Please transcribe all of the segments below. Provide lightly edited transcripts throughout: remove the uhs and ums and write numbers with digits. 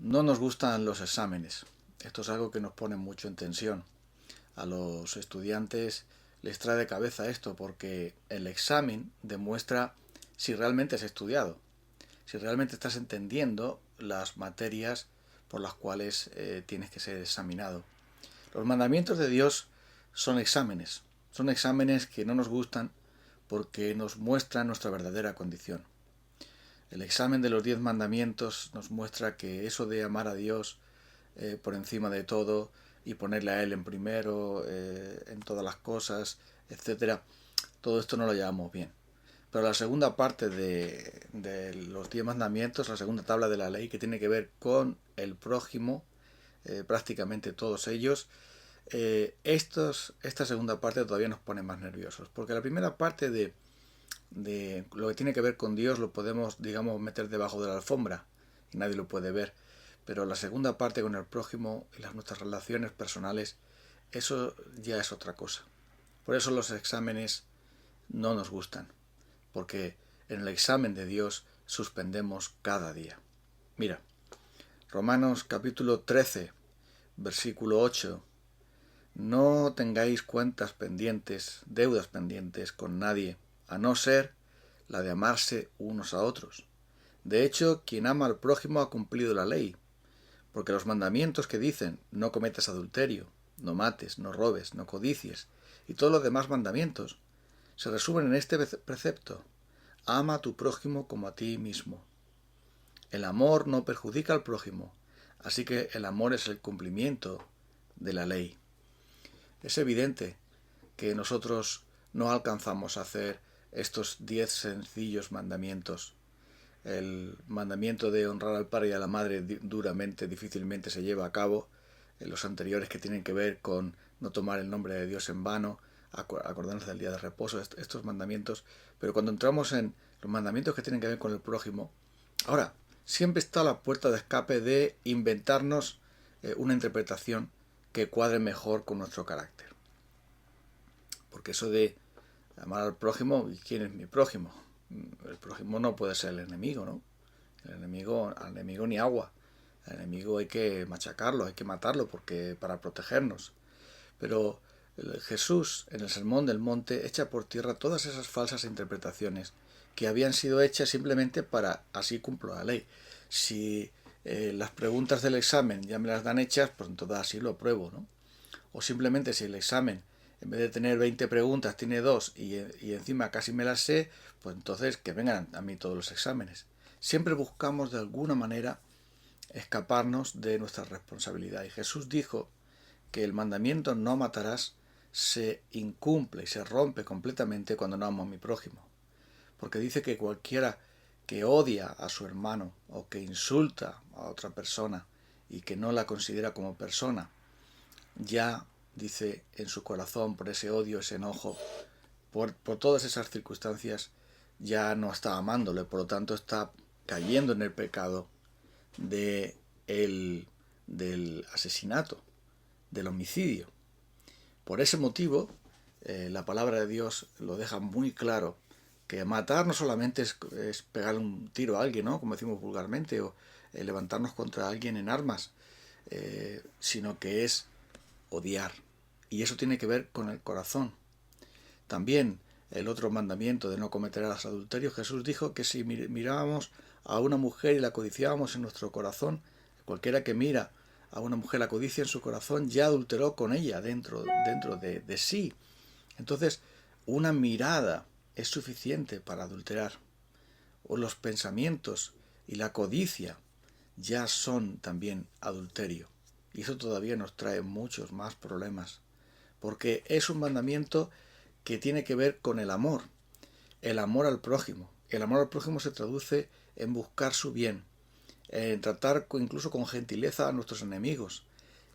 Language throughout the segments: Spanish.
No nos gustan los exámenes. Esto es algo que nos pone mucho en tensión. A los estudiantes les trae de cabeza esto porque el examen demuestra si realmente has estudiado, si realmente estás entendiendo las materias por las cuales tienes que ser examinado. Los mandamientos de Dios son exámenes que no nos gustan porque nos muestran nuestra verdadera condición. El examen de los 10 mandamientos nos muestra que eso de amar a Dios por encima de todo y ponerle a Él en primero en todas las cosas, etcétera, todo esto no lo llevamos bien. Pero la segunda parte de los 10 mandamientos, la segunda tabla de la ley, que tiene que ver con el prójimo, prácticamente todos ellos, esta segunda parte todavía nos pone más nerviosos, porque la primera parte de lo que tiene que ver con Dios lo podemos, digamos, meter debajo de la alfombra y nadie lo puede ver. Pero la segunda parte con el prójimo y nuestras relaciones personales, eso ya es otra cosa. Por eso los exámenes no nos gustan, porque en el examen de Dios suspendemos cada día. Mira, Romanos capítulo 13, versículo 8. No tengáis deudas pendientes con nadie, a no ser la de amarse unos a otros. De hecho, quien ama al prójimo ha cumplido la ley, porque los mandamientos que dicen no cometas adulterio, no mates, no robes, no codicies, y todos los demás mandamientos, se resumen en este precepto: ama a tu prójimo como a ti mismo. El amor no perjudica al prójimo, así que el amor es el cumplimiento de la ley. Es evidente que nosotros no alcanzamos a hacer estos 10 sencillos mandamientos. El mandamiento de honrar al padre y a la madre difícilmente se lleva a cabo. Los anteriores, que tienen que ver con no tomar el nombre de Dios en vano, acordarnos del día de reposo, estos mandamientos. Pero cuando entramos en los mandamientos que tienen que ver con el prójimo, ahora, siempre está la puerta de escape de inventarnos una interpretación que cuadre mejor con nuestro carácter. Porque eso de amar al prójimo, ¿y quién es mi prójimo? El prójimo no puede ser el enemigo, ¿no? Al enemigo ni agua. Al enemigo hay que machacarlo, hay que matarlo para protegernos. Pero Jesús, en el Sermón del Monte, echa por tierra todas esas falsas interpretaciones que habían sido hechas simplemente para así cumplo la ley. Si las preguntas del examen ya me las dan hechas, pues entonces así lo apruebo, ¿no? O simplemente si el examen, en vez de tener 20 preguntas, tiene 2 y encima casi me las sé, pues entonces que vengan a mí todos los exámenes. Siempre buscamos de alguna manera escaparnos de nuestra responsabilidad. Y Jesús dijo que el mandamiento no matarás se incumple y se rompe completamente cuando no amo a mi prójimo. Porque dice que cualquiera que odia a su hermano o que insulta a otra persona y que no la considera como persona, ya, dice, en su corazón, por ese odio, ese enojo, por todas esas circunstancias, ya no está amándole, por lo tanto está cayendo en el pecado del asesinato, del homicidio. Por ese motivo, la palabra de Dios lo deja muy claro, que matar no solamente es pegar un tiro a alguien, ¿no?, como decimos vulgarmente, o levantarnos contra alguien en armas, sino que es odiar. Y eso tiene que ver con el corazón. También el otro mandamiento de no cometerás adulterio, Jesús dijo que si mirábamos a una mujer y la codiciábamos en nuestro corazón, cualquiera que mira a una mujer la codicia en su corazón ya adulteró con ella dentro de sí. Entonces, una mirada es suficiente para adulterar. O los pensamientos y la codicia ya son también adulterio. Y eso todavía nos trae muchos más problemas, porque es un mandamiento que tiene que ver con el amor al prójimo. El amor al prójimo se traduce en buscar su bien, en tratar incluso con gentileza a nuestros enemigos.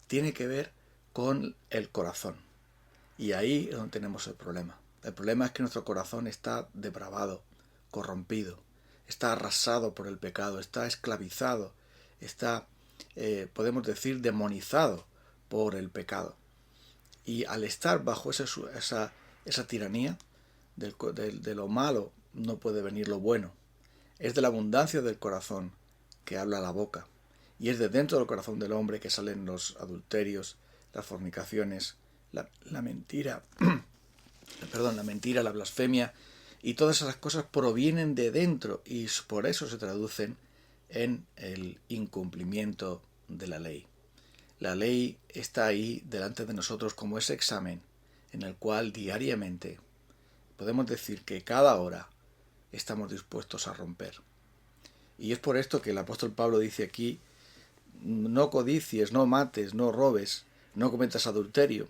Tiene que ver con el corazón. Y ahí es donde tenemos el problema. El problema es que nuestro corazón está depravado, corrompido, está arrasado por el pecado, está esclavizado, está, podemos decir, demonizado por el pecado. Y al estar bajo esa tiranía de lo malo, no puede venir lo bueno. Es de la abundancia del corazón que habla la boca. Y es de dentro del corazón del hombre que salen los adulterios, las fornicaciones, la mentira, la mentira, la blasfemia, y todas esas cosas provienen de dentro y por eso se traducen en el incumplimiento de la ley. La ley está ahí delante de nosotros como ese examen en el cual diariamente podemos decir que cada hora estamos dispuestos a romper. Y es por esto que el apóstol Pablo dice aquí: no codicies, no mates, no robes, no cometas adulterio.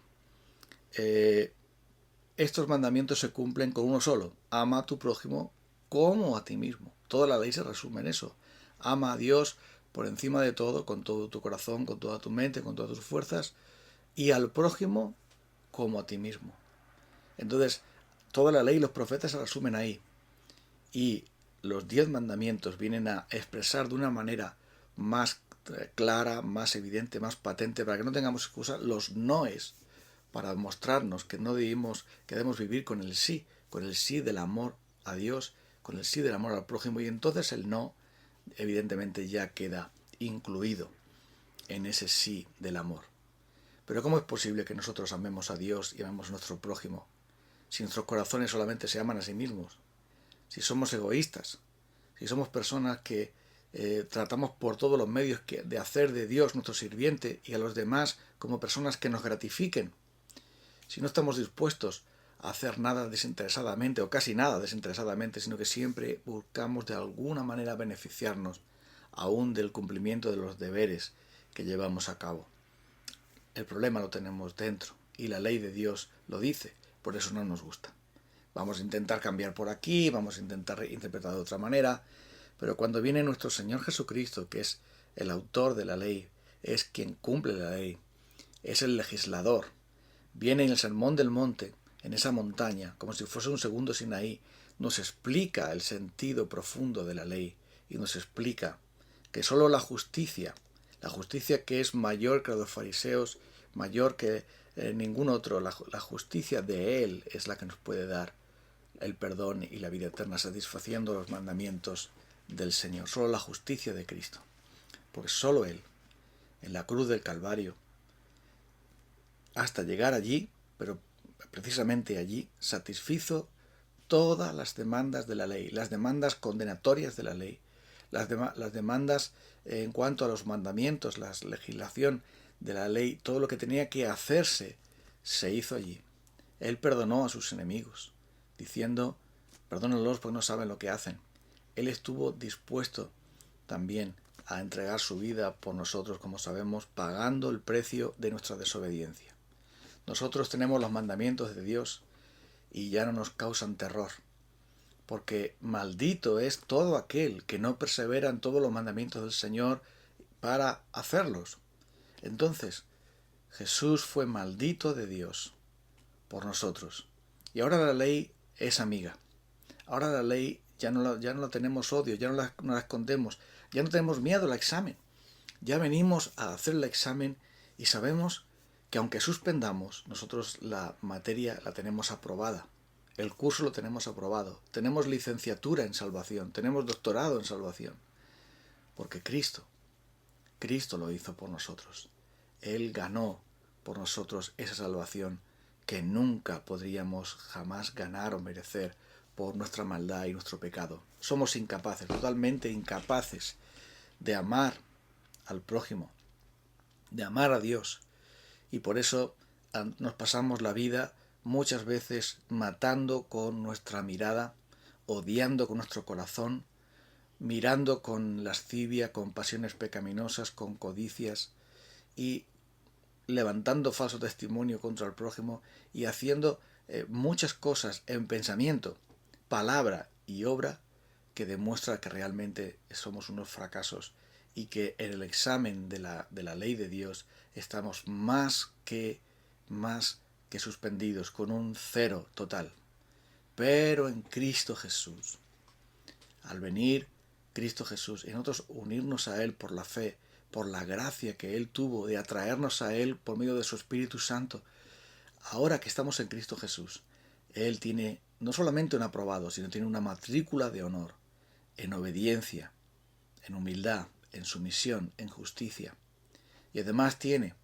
Estos mandamientos se cumplen con uno solo: ama a tu prójimo como a ti mismo. Toda la ley se resume en eso. Ama a Dios por encima de todo, con todo tu corazón, con toda tu mente, con todas tus fuerzas, y al prójimo como a ti mismo. Entonces, toda la ley y los profetas se resumen ahí. Y los 10 mandamientos vienen a expresar de una manera más clara, más evidente, más patente, para que no tengamos excusa, los noes, para mostrarnos que no debemos vivir con el sí del amor a Dios, con el sí del amor al prójimo, y entonces el no evidentemente ya queda incluido en ese sí del amor. Pero ¿cómo es posible que nosotros amemos a Dios y amemos a nuestro prójimo si nuestros corazones solamente se aman a sí mismos? Si somos egoístas, si somos personas que tratamos por todos los medios de hacer de Dios nuestro sirviente y a los demás como personas que nos gratifiquen, si no estamos dispuestos a hacer nada desinteresadamente o casi nada desinteresadamente, sino que siempre buscamos de alguna manera beneficiarnos aún del cumplimiento de los deberes que llevamos a cabo. El problema lo tenemos dentro y la ley de Dios lo dice, por eso no nos gusta. Vamos a intentar cambiar por aquí, vamos a intentar interpretar de otra manera, pero cuando viene nuestro Señor Jesucristo, que es el autor de la ley, es quien cumple la ley, es el legislador, viene en el Sermón del Monte, en esa montaña, como si fuese un segundo Sinaí, nos explica el sentido profundo de la ley y nos explica que sólo la justicia que es mayor que la de los fariseos, mayor que ningún otro, la justicia de Él es la que nos puede dar el perdón y la vida eterna, satisfaciendo los mandamientos del Señor. Solo la justicia de Cristo, porque solo Él, en la cruz del Calvario, hasta llegar allí, pero precisamente allí, satisfizo todas las demandas de la ley, las demandas condenatorias de la ley, las demandas en cuanto a los mandamientos, la legislación de la ley, todo lo que tenía que hacerse, se hizo allí. Él perdonó a sus enemigos, diciendo: perdónalos porque no saben lo que hacen. Él estuvo dispuesto también a entregar su vida por nosotros, como sabemos, pagando el precio de nuestra desobediencia. Nosotros tenemos los mandamientos de Dios y ya no nos causan terror, porque maldito es todo aquel que no persevera en todos los mandamientos del Señor para hacerlos. Entonces, Jesús fue maldito de Dios por nosotros. Y ahora la ley es amiga. Ahora la ley ya no la tenemos odio, ya no la escondemos, ya no tenemos miedo al examen. Ya venimos a hacer el examen y sabemos que aunque suspendamos, nosotros la materia la tenemos aprobada. El curso lo tenemos aprobado. Tenemos licenciatura en salvación, tenemos doctorado en salvación. Porque Cristo lo hizo por nosotros. Él ganó por nosotros esa salvación que nunca podríamos jamás ganar o merecer por nuestra maldad y nuestro pecado. Somos incapaces, totalmente incapaces de amar al prójimo, de amar a Dios. Y por eso nos pasamos la vida muchas veces matando con nuestra mirada, odiando con nuestro corazón, mirando con lascivia, con pasiones pecaminosas, con codicias y levantando falso testimonio contra el prójimo y haciendo muchas cosas en pensamiento, palabra y obra que demuestra que realmente somos unos fracasos y que en el examen de la ley de Dios estamos más que suspendidos, con un 0 total. Pero en Cristo Jesús, al venir Cristo Jesús y nosotros unirnos a Él por la fe, por la gracia que Él tuvo de atraernos a Él por medio de su Espíritu Santo, ahora que estamos en Cristo Jesús, Él tiene no solamente un aprobado, sino tiene una matrícula de honor, en obediencia, en humildad, en sumisión, en justicia. Y además tiene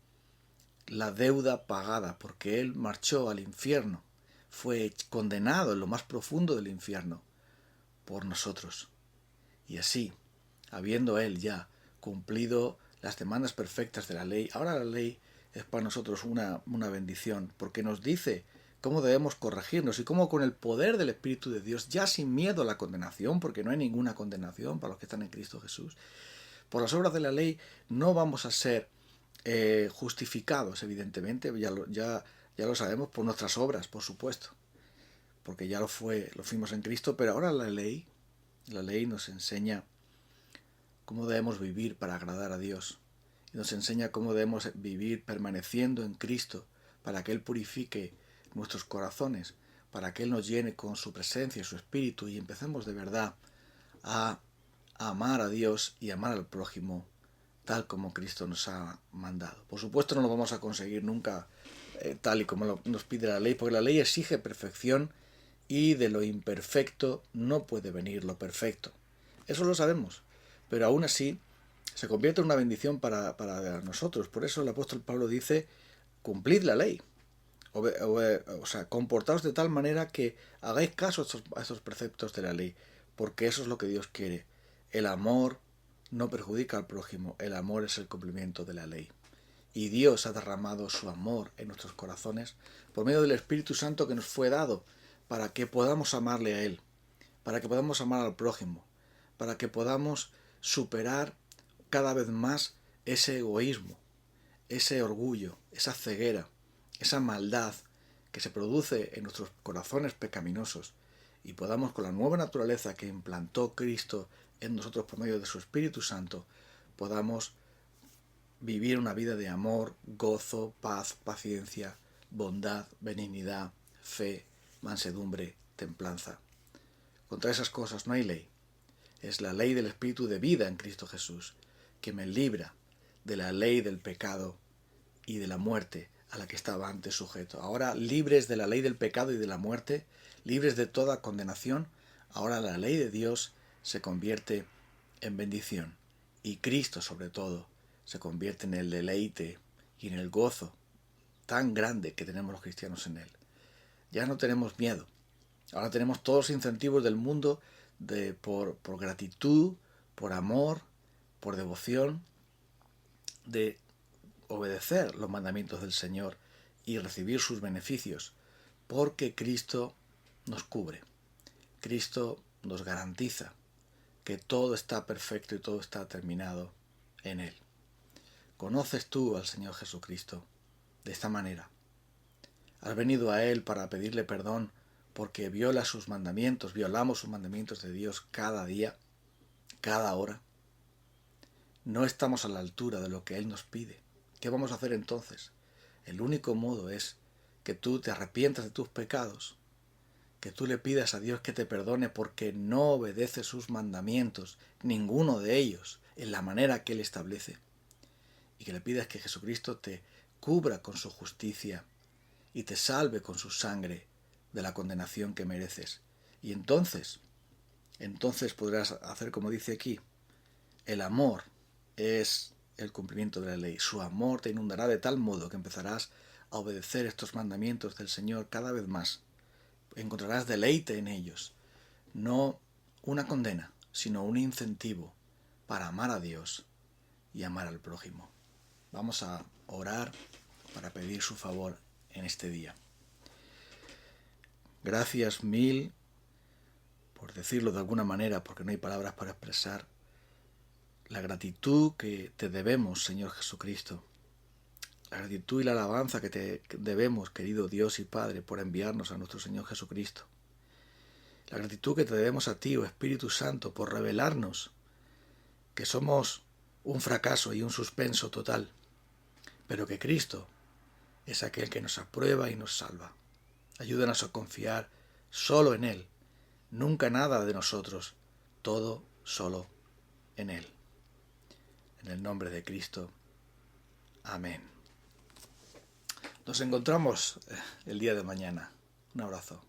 la deuda pagada, porque Él marchó al infierno, fue condenado en lo más profundo del infierno por nosotros. Y así, habiendo Él ya cumplido las demandas perfectas de la ley, ahora la ley es para nosotros una bendición, porque nos dice cómo debemos corregirnos y cómo con el poder del Espíritu de Dios, ya sin miedo a la condenación, porque no hay ninguna condenación para los que están en Cristo Jesús, por las obras de la ley no vamos a ser justificados, evidentemente, ya lo sabemos por nuestras obras, por supuesto, porque ya lo fuimos en Cristo, pero ahora la ley nos enseña cómo debemos vivir para agradar a Dios, y nos enseña cómo debemos vivir permaneciendo en Cristo, para que Él purifique nuestros corazones, para que Él nos llene con su presencia y su espíritu, y empecemos de verdad a amar a Dios y amar al prójimo tal como Cristo nos ha mandado. Por supuesto no lo vamos a conseguir nunca tal y como nos pide la ley, porque la ley exige perfección y de lo imperfecto no puede venir lo perfecto. Eso lo sabemos, pero aún así se convierte en una bendición para nosotros. Por eso el apóstol Pablo dice, cumplid la ley. O sea, comportaos de tal manera que hagáis caso a estos preceptos de la ley, porque eso es lo que Dios quiere. El amor no perjudica al prójimo, el amor es el cumplimiento de la ley. Y Dios ha derramado su amor en nuestros corazones por medio del Espíritu Santo que nos fue dado, para que podamos amarle a Él, para que podamos amar al prójimo, para que podamos superar cada vez más ese egoísmo, ese orgullo, esa ceguera, esa maldad que se produce en nuestros corazones pecaminosos, y podamos, con la nueva naturaleza que implantó Cristo en nosotros por medio de su Espíritu Santo, podamos vivir una vida de amor, gozo, paz, paciencia, bondad, benignidad, fe, mansedumbre, templanza. Contra esas cosas no hay ley. Es la ley del Espíritu de vida en Cristo Jesús, que me libra de la ley del pecado y de la muerte a la que estaba antes sujeto. Ahora, libres de la ley del pecado y de la muerte, libres de toda condenación, ahora la ley de Dios se convierte en bendición. Y Cristo, sobre todo, se convierte en el deleite y en el gozo tan grande que tenemos los cristianos en Él. Ya no tenemos miedo. Ahora tenemos todos los incentivos del mundo por gratitud, por amor, por devoción, de obedecer los mandamientos del Señor y recibir sus beneficios, porque Cristo nos cubre. Cristo nos garantiza que todo está perfecto y todo está terminado en Él. ¿Conoces tú al Señor Jesucristo de esta manera? ¿Has venido a Él para pedirle perdón porque violamos sus mandamientos de Dios cada día, cada hora? No estamos a la altura de lo que Él nos pide. ¿Qué vamos a hacer entonces? El único modo es que tú te arrepientas de tus pecados, que tú le pidas a Dios que te perdone porque no obedeces sus mandamientos, ninguno de ellos, en la manera que Él establece, y que le pidas que Jesucristo te cubra con su justicia y te salve con su sangre de la condenación que mereces. Y entonces podrás hacer como dice aquí, el amor es el cumplimiento de la ley. Su amor te inundará de tal modo que empezarás a obedecer estos mandamientos del Señor cada vez más. Encontrarás deleite en ellos. No una condena, sino un incentivo para amar a Dios y amar al prójimo. Vamos a orar para pedir su favor en este día. Gracias mil, por decirlo de alguna manera, porque no hay palabras para expresar la gratitud que te debemos, Señor Jesucristo. La gratitud y la alabanza que te debemos, querido Dios y Padre, por enviarnos a nuestro Señor Jesucristo. La gratitud que te debemos a ti, oh Espíritu Santo, por revelarnos que somos un fracaso y un suspenso total, pero que Cristo es aquel que nos aprueba y nos salva. Ayúdanos a confiar solo en Él, nunca nada de nosotros, todo solo en Él. En el nombre de Cristo. Amén. Nos encontramos el día de mañana. Un abrazo.